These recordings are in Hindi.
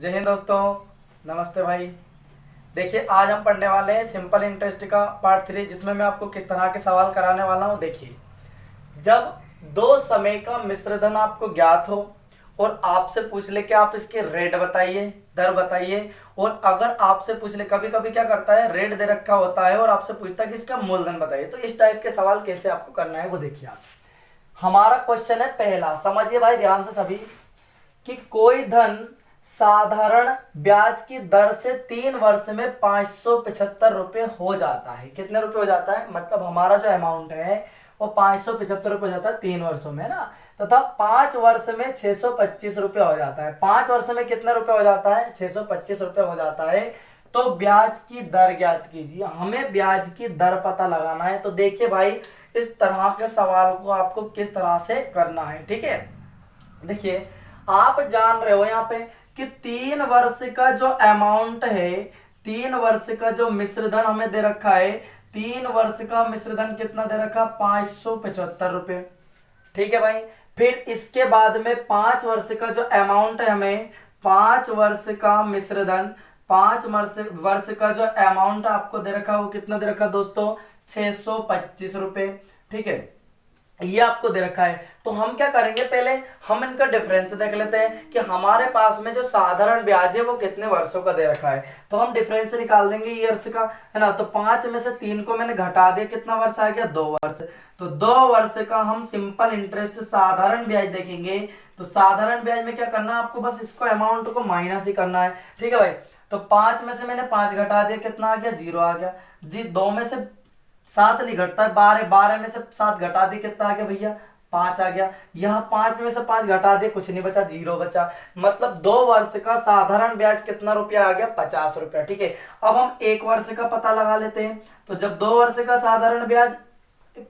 जय हिंद दोस्तों, नमस्ते भाई। देखिए आज हम पढ़ने वाले हैं सिंपल इंटरेस्ट का पार्ट 3, जिसमें मैं आपको किस तरह के सवाल कराने वाला हूँ। देखिए, जब दो समय का मिश्रधन आपको ज्ञात हो और आपसे पूछ ले कि आप इसके रेट बताइए, दर बताइए, और अगर आपसे पूछ ले, कभी कभी क्या करता है, रेट दे रखा होता है और आपसे पूछता है कि इसका मूलधन बताइए, तो इस टाइप के सवाल कैसे आपको करना है वो देखिए आप। हमारा क्वेश्चन है पहला, समझिए भाई ध्यान से सभी, कि कोई धन साधारण ब्याज की दर से 3 वर्ष में 575 रुपए हो जाता है। कितने रुपए हो जाता है, मतलब हमारा जो अमाउंट है वो 575 रुपए हो जाता है 3 वर्षों में ना, तथा 5 वर्ष में 625 रुपए हो जाता है। 5 वर्ष में कितने रुपए हो जाता है, 625 रुपए हो जाता है। तो ब्याज की दर ज्ञात कीजिए, हमें ब्याज की दर पता लगाना है। तो देखिए भाई, इस तरह के सवाल को आपको किस तरह से करना है, ठीक है। देखिए, आप जान रहे हो यहाँ पे कि 3 वर्ष का जो अमाउंट है, 3 वर्ष का जो मिश्रधन हमें दे रखा है, 3 वर्ष का मिश्रधन कितना दे रखा, 575 रुपए, ठीक है भाई। फिर इसके बाद में 5 वर्ष का जो अमाउंट है, हमें 5 वर्ष का मिश्रधन, 5 वर्ष का जो अमाउंट आपको दे रखा वो कितना दे रखा दोस्तों, 625 रुपए, ठीक है, ये आपको दे रखा है। तो हम क्या करेंगे, पहले हम इनका डिफरेंस देख लेते हैं कि हमारे पास में जो साधारण ब्याज है वो कितने वर्षों का दे रखा है। तो हम डिफरेंस निकाल देंगे ईयर्स का, है ना। तो 5 में से 3 को मैंने घटा दिया, कितना वर्ष आ गया, 2 वर्ष। तो 2 वर्ष का हम सिंपल इंटरेस्ट साधारण ब्याज देखेंगे। तो साधारण ब्याज में क्या करना है आपको, बस इसको अमाउंट को माइनस ही करना है, ठीक है भाई। तो 5 में से मैंने 5 घटा दिया, कितना आ गया, 0 आ गया जी। 2 में से 7 नहीं घटता है, 12 में से 7 घटा दी, कितना आ गया भैया, 5 आ गया। यहाँ 5 में से 5 घटा दे, कुछ नहीं बचा, 0 बचा। मतलब 2 वर्ष का साधारण ब्याज कितना रुपया आ गया, 50 रुपया, ठीक है। अब हम 1 वर्ष का पता लगा लेते हैं। तो जब 2 वर्ष का साधारण ब्याज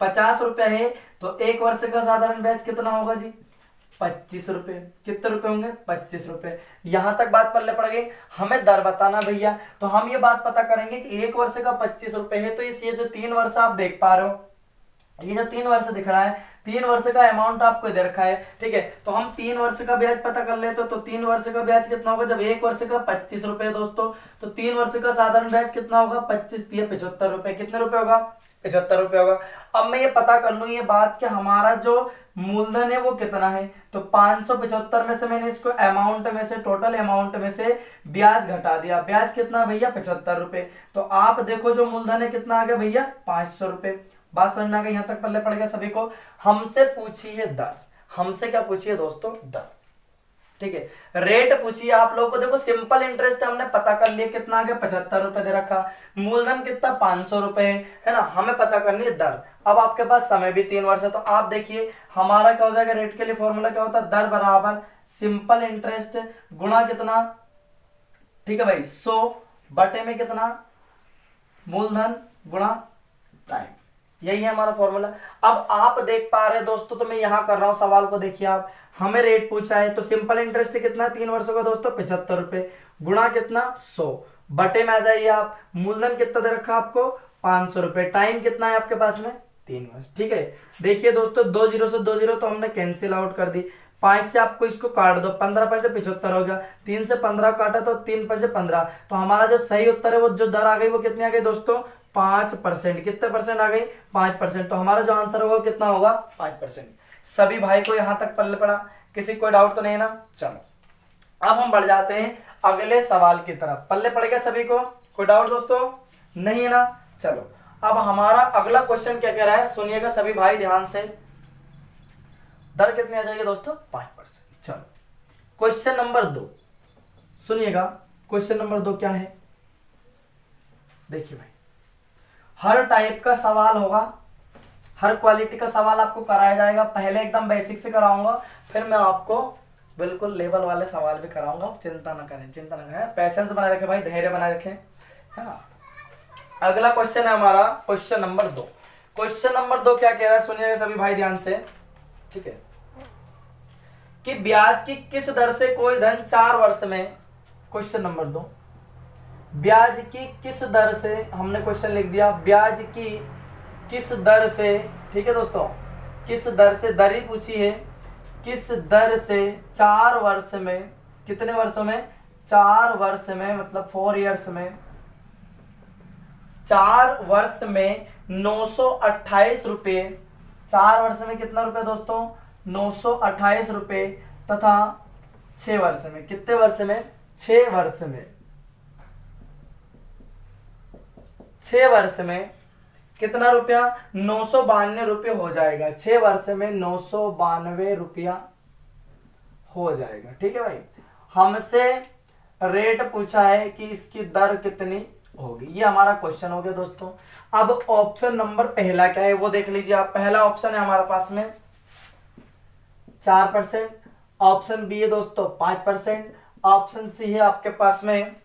50 रुपया है, तो 1 वर्ष का साधारण ब्याज कितना होगा जी, 25 रुपए। कितने रुपए होंगे, 25 रुपए। यहां तक बात पल्ले पड़ गई। हमें दर बताना भैया, तो हम ये बात पता करेंगे कि 1 वर्ष का 25 रुपए है, तो इस ये जो 3 वर्ष आप देख पा रहे हो, ये जो 3 वर्ष दिख रहा है, 3 वर्ष का अमाउंट आपको दे रखा है, ठीक है। तो हम 3 वर्ष का ब्याज पता कर लेते तो 3 वर्ष का ब्याज कितना होगा, जब 1 वर्ष का 25 रुपए दोस्तों, तो 3 वर्ष का साधारण ब्याज कितना होगा, 25 × 75 रुपए, कितने रुपए होगा, 75 रुपए होगा। अब मैं ये पता कर लूं ये बात कि हमारा जो मूलधन है वो कितना है। तो 575 में से मैंने इसको अमाउंट में से, टोटल अमाउंट में से ब्याज घटा दिया। ब्याज कितना भैया, 75 रुपए। तो आप देखो जो मूलधन है कितना आ गया भैया, 500 रुपए। बात समझ में आ गई, यहां तक पल्ले पड़ गया सभी को। हमसे पूछिए दर, हमसे क्या पूछिए दोस्तों, दर, ठीक है। रेट पूछिए आप लोगों को। देखो सिंपल इंटरेस्ट हमने पता कर लिया, कितना आ गया, 75 रुपए दे रखा। मूलधन कितना, 500 रुपए है ना। हमें पता करनी है दर। अब आपके पास समय भी 3 वर्ष है, तो आप देखिए हमारा क्या हो जाएगा, रेट के लिए फॉर्मूला क्या होता है, दर बराबर सिंपल इंटरेस्ट गुणा कितना, ठीक है भाई, 100 बटे में कितना, मूलधन गुणा टाइम, यही है हमारा फॉर्मूला। अब आप देख पा रहे हैं दोस्तों, तो मैं यहां कर रहा हूं सवाल को, देखिए आप, हमें रेट पूछा है, तो सिंपल इंटरेस्ट कितना, 3 वर्षों का दोस्तों, 75 रुपए, गुणा कितना, 100, बटे में आ जाइए आप, मूलधन कितना दे रखा आपको, 500 रुपए, टाइम कितना है आपके पास में, 3 वर्ष, ठीक है। देखिए दोस्तों, 2 0 से 2 0 तो हमने कैंसिल आउट कर दी। 5 से आपको इसको काट दो, 15 5 75 हो गया, 3 से 15 काटा तो 3 5 15। तो हमारा जो सही उत्तर है वो जो दर आ गई वो कितनी आ गई दोस्तों, 5%। कितने परसेंट आ गई, 5%। तो हमारा जो आंसर होगा कितना होगा, 5%। सभी भाई को यहां तक पल्ले पड़ा, किसी कोई डाउट तो नहीं ना। चलो अब हम बढ़ जाते हैं अगले सवाल की तरफ। पल्ले पड़ गया सभी को, कोई डाउट दोस्तों नहीं है ना। चलो अब हमारा अगला क्वेश्चन क्या कह रहा है, सुनिएगा सभी भाई ध्यान से। दर कितनी आ जाएगी दोस्तों, 5%। चलो क्वेश्चन नंबर 2 सुनिएगा। क्वेश्चन नंबर 2 क्या है, देखिए भाई, हर टाइप का सवाल होगा, हर क्वालिटी का सवाल आपको कराया जाएगा। पहले एकदम बेसिक से कराऊंगा, फिर मैं आपको बिल्कुल लेवल वाले सवाल भी कराऊंगा। चिंता ना करें, चिंता ना करें, पैसेंस बनाए रखें भाई, धैर्य बनाए रखें, है ना। अगला क्वेश्चन है हमारा क्वेश्चन नंबर 2। क्वेश्चन नंबर 2 क्या कह रहा है, सुनिएगा सभी भाई ध्यान से, ठीक है, कि ब्याज की किस दर से कोई धन 4 वर्ष में, क्वेश्चन नंबर 2, ब्याज की किस दर से, हमने क्वेश्चन लिख दिया, ब्याज की किस दर से, ठीक है दोस्तों, किस दर से, दर ही पूछी है, किस दर से 4 वर्ष में, कितने वर्षों में, 4 वर्ष में, मतलब 4 ईयर्स में, 4 वर्ष में 928 रुपये, 4 वर्ष में कितना रुपये दोस्तों, 928 रुपये, तथा 6 वर्ष में, कितने वर्ष में, 6 वर्ष में, 6 वर्ष में कितना रुपया, 992 रुपये हो जाएगा। 6 वर्ष में 992 रुपया हो जाएगा। ठीक है भाई, हमसे रेट पूछा है कि इसकी दर कितनी होगी, ये हमारा क्वेश्चन हो गया दोस्तों। अब ऑप्शन नंबर पहला क्या है वो देख लीजिए आप। पहला ऑप्शन है हमारे पास में 4%, ऑप्शन बी है दोस्तों 5%, ऑप्शन सी है आपके पास में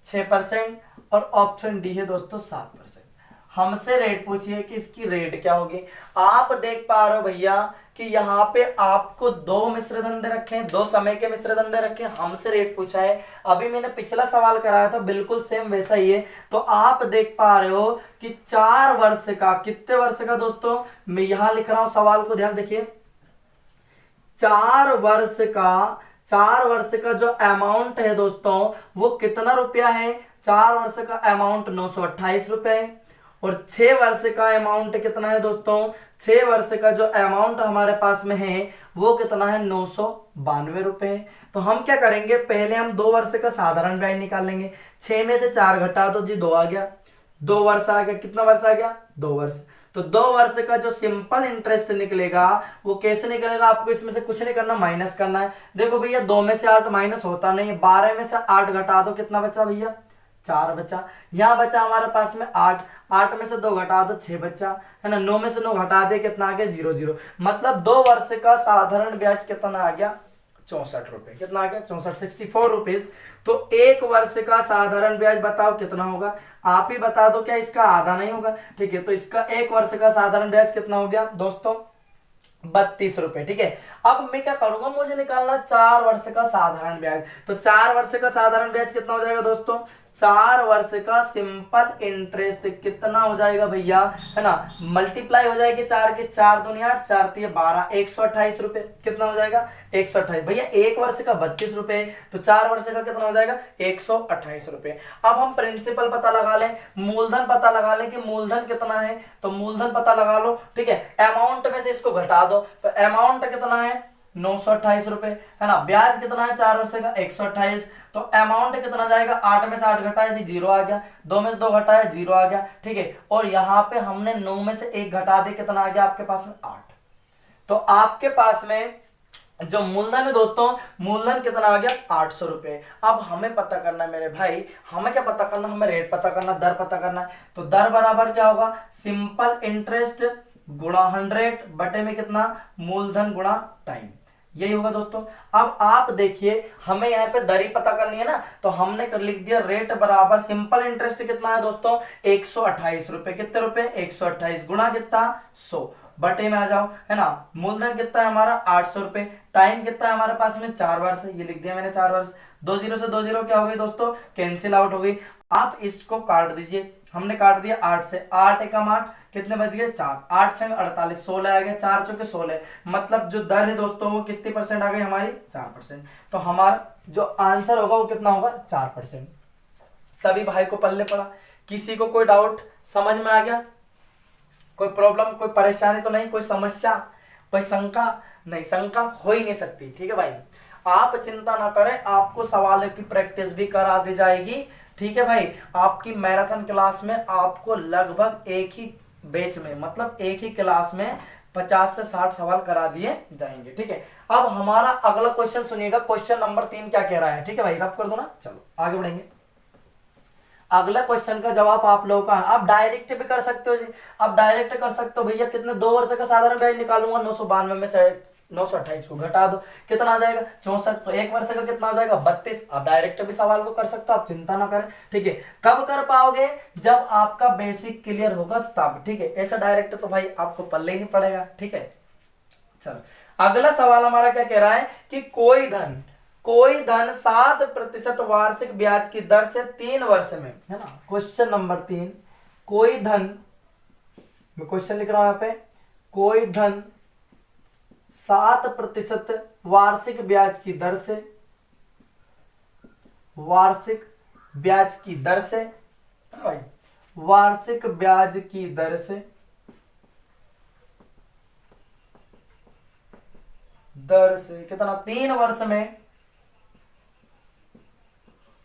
6% और ऑप्शन डी है दोस्तों 7%। हमसे रेट पूछिए कि इसकी रेट क्या होगी। आप देख पा रहे हो भैया कि यहाँ पे आपको 2 मिश्र धंधे रखे हैं, 2 समय के मिश्र धंधे रखे हैं, हमसे रेट पूछा है। अभी मैंने पिछला सवाल कराया था बिल्कुल सेम वैसा ही है। तो आप देख पा रहे हो कि 4 वर्ष का, कितने वर्ष का दोस्तों, मैं यहां लिख रहा हूं सवाल को, ध्यान देखिए। 4 वर्ष का जो अमाउंट है दोस्तों वो कितना रुपया है, 4 वर्ष का अमाउंट 928 रुपए है। और 6 वर्ष का अमाउंट कितना है दोस्तों, 6 वर्ष का जो अमाउंट हमारे पास में है वो कितना है, 992 रुपए। तो हम क्या करेंगे, पहले हम 2 वर्ष का साधारण ब्याज निकालेंगे। 6 में से 4 घटा दो जी, 2 आ गया, 2 वर्ष आ गया, कितना वर्ष आ गया, 2 वर्ष। तो 2 वर्ष का जो सिंपल इंटरेस्ट निकलेगा वो कैसे निकलेगा, आपको इसमें से कुछ नहीं करना, माइनस करना है। देखो भैया 2 में से 8 माइनस होता नहीं है, 12 में से 8 घटा दो, कितना बचा भैया, 4 बचा। यहां बचा हमारे पास में 8, 8 में से 2 घटा दो 6 बचा, है ना। 9 में से 9 घटा दे, कितना आ गया, 0 0। मतलब 2 वर्ष का साधारण ब्याज कितना आ गया, 64 रुपए। कितना आ गया, 64, 64 रुपीज। तो 1 वर्ष का साधारण ब्याज बताओ कितना होगा, आप ही बता दो, क्या इसका आधा नहीं होगा। ठीक है, तो इसका 1 वर्ष का साधारण ब्याज कितना हो गया दोस्तों, 32 रुपए। ठीक है, अब मैं क्या करूंगा, मुझे निकालना 4 वर्ष का साधारण ब्याज। तो 4 वर्ष का साधारण ब्याज कितना हो जाएगा दोस्तों, 4 वर्ष का सिंपल इंटरेस्ट कितना हो जाएगा भैया, है ना, मल्टीप्लाई हो जाएगी 4 के, 4 दूनी 8, 4 3 12, 128 रुपए। कितना हो जाएगा, 128। भैया 1 वर्ष का 32 रुपए, तो 4 वर्ष का कितना हो जाएगा, 128 रुपए। अब हम प्रिंसिपल पता लगा लें, मूलधन पता लगा लें कि मूलधन कितना है। तो मूलधन पता लगा लो। ठीक है, अमाउंट में से इसको घटा दो, तो अमाउंट कितना है, 928 रुपए, है ना। ब्याज कितना है 4 वर्ष का, 128। तो अमाउंट कितना जाएगा, 8 में से 8 घटाया जी, 0 आ गया। 2 में से 2 घटाया, 0 आ गया। ठीक है, और यहाँ पे हमने 9 में से 1 घटा दे, कितना आ गया आपके पास में, 8। तो आपके पास में जो मूलधन है दोस्तों, मूलधन कितना आ गया, 800 रुपए। अब हमें पता करना है मेरे भाई, हमें क्या पता करना, हमें रेट पता करना, दर पता करना है। तो दर बराबर क्या होगा, सिंपल इंटरेस्ट गुणा 100 बटे में कितना, मूलधन गुणा टाइम, यही होगा दोस्तों। अब आप देखिए, हमें यहाँ पे दरी पता करनी है ना, तो हमने कर लिख दिया रेट बराबर सिंपल इंटरेस्ट कितना है दोस्तों, 128 रुपए। कितने रुपए, 128 गुणा कितना, 100 बटे में आ जाओ, है ना। मूलधन कितना है हमारा, 800 रुपए। टाइम कितना है हमारे पास में, 4 वर्ष, ये लिख दिया मैंने 4 वर्ष। 2 0 से 2 0 क्या हो गई दोस्तों, कैंसिल आउट हो गई। आप इसको काट दीजिए, हमने काट दिया 8 से, 8 एकम 8, कितने बच गए, 4, 8 6 48, 16 आ गया, 4 चौके 16। मतलब जो दर है दोस्तों वो कितनी परसेंट आ गई हमारी, 4%। तो हमारा जो आंसर होगा वो कितना होगा, 4%। सभी भाई को पल्ले पड़ा, किसी को कोई डाउट समझ में आ गया, कोई प्रॉब्लम, कोई परेशानी तो नहीं, कोई समस्या, कोई शंका नहीं, शंका हो ही नहीं सकती। ठीक है भाई, आप चिंता ना करें, आपको सवालों की प्रैक्टिस भी करा दी जाएगी। ठीक है भाई, आपकी मैराथन क्लास में आपको लगभग एक ही बैच में, मतलब एक ही क्लास में 50 से 60 सवाल करा दिए जाएंगे। ठीक है, अब हमारा अगला क्वेश्चन सुनिएगा, क्वेश्चन नंबर 3 क्या कह रहा है। ठीक है भाई, रब कर दो ना, चलो आगे बढ़ेंगे। अगला क्वेश्चन का जवाब आप लोगों का, आप डायरेक्ट भी कर सकते हो जी, आप डायरेक्ट कर सकते हो भैया। कितने, 2 वर्ष का साधारण ब्याज निकालूंगा, 992 में से 928 को घटा दो, कितना आ जाएगा, 64। तो 1 वर्ष का कितना आ जाएगा, 32। आप डायरेक्ट भी सवाल को कर सकते हो, आप चिंता ना करें। ठीक है, कब कर पाओगे, जब आपका बेसिक क्लियर होगा तब। ठीक है, ऐसा डायरेक्ट तो भाई आपको पल्ले ही नहीं पड़ेगा। ठीक है, चलो अगला सवाल हमारा क्या कह रहा है कि कोई धन 7% वार्षिक ब्याज की दर से 3 वर्ष में, है ना। क्वेश्चन नंबर 3, कोई धन, मैं क्वेश्चन लिख रहा हूं यहां पे, कोई धन 7% वार्षिक ब्याज की दर से वार्षिक ब्याज की दर से, भाई वार्षिक ब्याज की दर से, कितना, 3 वर्ष में,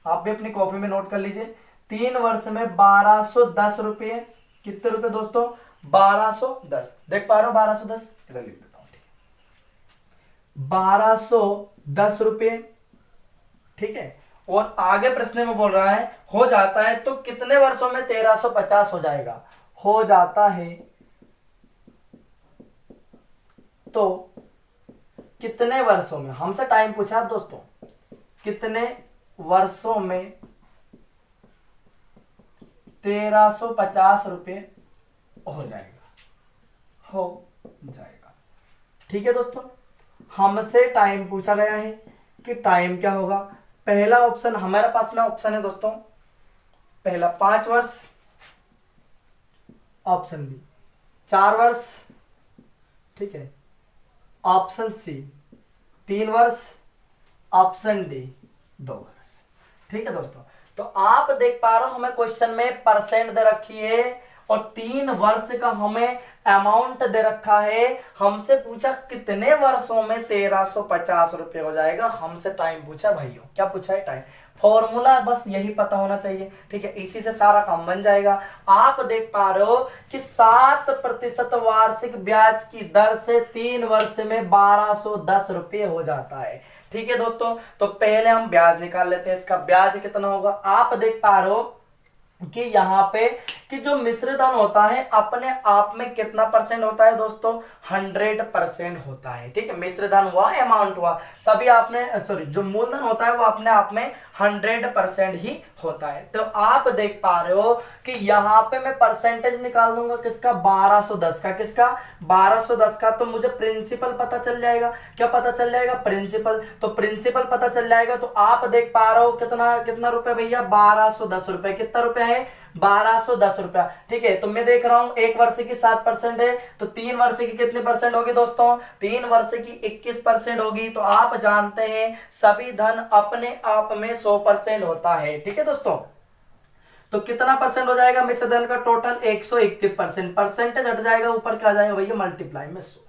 आप भी अपनी कॉपी में नोट कर लीजिए, 3 वर्ष में 1210 रुपये, कितने रुपए दोस्तों, 1210, देख पा रहे हो 1210, इधर लिख देता हूं, ठीक है, 1210 रुपये, ठीक है। और आगे प्रश्न में बोल रहा है हो जाता है तो कितने वर्षों में 1350 हो जाएगा, हो जाता है तो कितने वर्षों में, हमसे टाइम पूछा आप दोस्तों, कितने वर्षों में 1350 रुपये हो जाएगा, ठीक है दोस्तों। हमसे टाइम पूछा गया है कि टाइम क्या होगा, पहला ऑप्शन हमारे पास में ऑप्शन है दोस्तों, पहला 5 वर्ष, ऑप्शन बी 4 वर्ष, ठीक है, ऑप्शन सी 3 वर्ष, ऑप्शन डी 2 वर्ष, ठीक है दोस्तों। तो आप देख पा रहे हो हमें क्वेश्चन में परसेंट दे रखी है और 3 वर्ष का हमें अमाउंट दे रखा है, हमसे पूछा कितने वर्षों में 1350 रुपये हो जाएगा, हमसे टाइम पूछा भाइयों, क्या पूछा है, टाइम। फॉर्मूला बस यही पता होना चाहिए, ठीक है, इसी से सारा काम बन जाएगा। आप देख पा रहे हो कि 7% वार्षिक ब्याज की दर से 3 वर्ष में 1210 रुपये हो जाता है, ठीक है दोस्तों। तो पहले हम ब्याज निकाल लेते हैं, इसका ब्याज कितना होगा। आप देख पा रहे हो कि यहाँ पे कि जो मिश्र धन होता है अपने आप में कितना परसेंट होता है दोस्तों, 100% होता है, ठीक है। मिश्र धन हुआ, अमाउंट हुआ, सभी आपने सॉरी जो मूलधन होता है वो अपने आप में 100% ही होता है। तो आप देख पा रहे हो कि यहाँ पे मैं परसेंटेज निकाल दूंगा किसका, 1210 का, किसका 1210 का, तो मुझे प्रिंसिपल पता चल जाएगा, क्या पता चल जाएगा, प्रिंसिपल। तो प्रिंसिपल पता चल जाएगा तो आप देख पा रहे हो कितना कितना रुपए भैया, 1210 रुपए, कितना रुपया है, 1210 रुपया, ठीक है। तो मैं देख रहा हूं 1 वर्ष की 7% है, तो 3 वर्ष की कितने परसेंट होगी दोस्तों, 3 वर्ष की 21% होगी। तो आप जानते हैं सभी धन अपने आप में 100% होता है, ठीक है दोस्तों। तो कितना परसेंट हो जाएगा मिश्र धन का, टोटल 121%, परसेंटेज हट जाएगा, ऊपर क्या आ जाएगा भैया, मल्टीप्लाई में 100।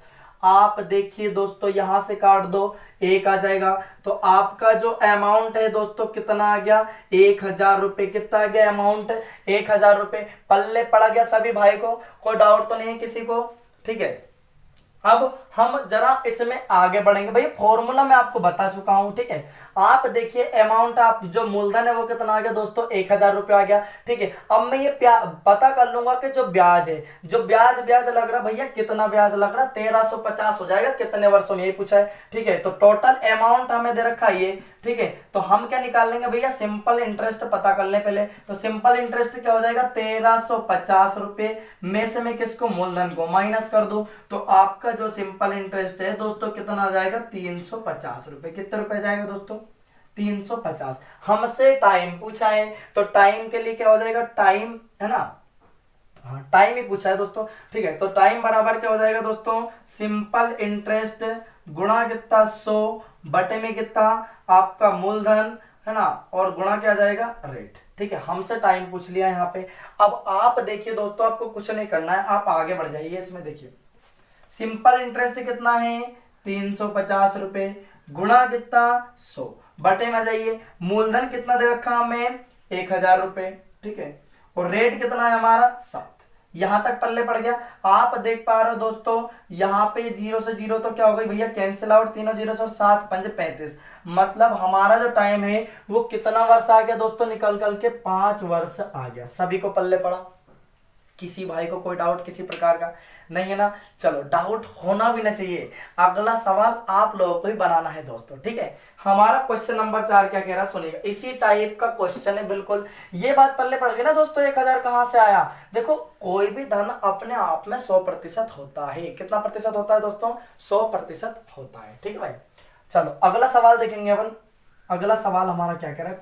आप देखिए दोस्तों यहां से काट दो, 1 आ जाएगा, तो आपका जो अमाउंट है दोस्तों कितना आ गया, 1000 रुपए, कितना आ गया अमाउंट, 1000 रुपए, पल्ले पड़ा गया सभी भाई को, कोई डाउट तो नहीं है किसी को, ठीक है। अब हम जरा इसमें आगे बढ़ेंगे, भाई फॉर्मूला मैं आपको बता चुका हूं, ठीक है। आप देखिए अमाउंट, आप जो मूलधन है वो कितना आ गया दोस्तों, 1000 रुपया आ गया, ठीक है। अब मैं ये पता कर लूंगा कि जो ब्याज है, जो ब्याज लग रहा भैया, कितना ब्याज लग रहा, 1350 हो जाएगा, कितने वर्षों में, ये पूछा है, ठीक है। तो टोटल अमाउंट हमें दे रखा है ये, ठीक है। तो हम क्या निकाल लेंगे भैया, सिंपल इंटरेस्ट पता कर ले पहले। तो सिंपल इंटरेस्ट क्या हो जाएगा, 1350 रुपए में से मैं किसको, मूलधन को माइनस कर दूं, तो आपका जो सिंपल इंटरेस्ट है दोस्तों कितना आ जाएगा, 350 रुपए, कितने रुपए जाएगा दोस्तों, 350। हमसे टाइम पूछा है तो टाइम के लिए क्या हो जाएगा, टाइम है ना, हाँ टाइम ही पूछा है दोस्तों, ठीक है। तो टाइम बराबर क्या हो जाएगा दोस्तों, सिंपल इंटरेस्ट गुणा कितना 100 बटे में कितना आपका मूलधन है ना, और गुणा क्या जाएगा, रेट, ठीक है। हमसे टाइम पूछ लिया यहाँ पे। अब आप देखिए दोस्तों, आपको कुछ नहीं करना है, आप आगे बढ़ जाइए। इसमें देखिए सिंपल इंटरेस्ट कितना है, 350 रुपए, गुणा कितना 100, बटे में जाइए, मूलधन कितना दे रखा हमें, 1000 रुपए, ठीक है, और रेट कितना है हमारा 7। यहां तक पल्ले पड़ गया। आप देख पा रहे हो दोस्तों, यहाँ पे 0 से 0 तो क्या हो गई भैया, कैंसिल आउट, तीनों 0 से 7 5 35, मतलब हमारा जो टाइम है वो कितना वर्ष आ गया दोस्तों, निकल के 5 वर्ष आ गया। सभी को पल्ले पड़ा, किसी भाई को कोई डाउट किसी प्रकार का नहीं है ना, चलो डाउट होना भी ना चाहिए। अगला सवाल आप लोगों को ही बनाना है दोस्तों, ठीक है। हमारा क्वेश्चन नंबर 4 क्या कह रहा है सुनिएगा, इसी टाइप का क्वेश्चन है बिल्कुल। ये बात पल्ले पड़ गई ना दोस्तों, 1000 कहां से आया, देखो कोई भी धन अपने आप में 100% होता है। कितना प्रतिशत होता है दोस्तों, 100% होता है, ठीक है भाई। चलो अगला सवाल देखेंगे अपन। अगला सवाल हमारा क्या कह रहा है,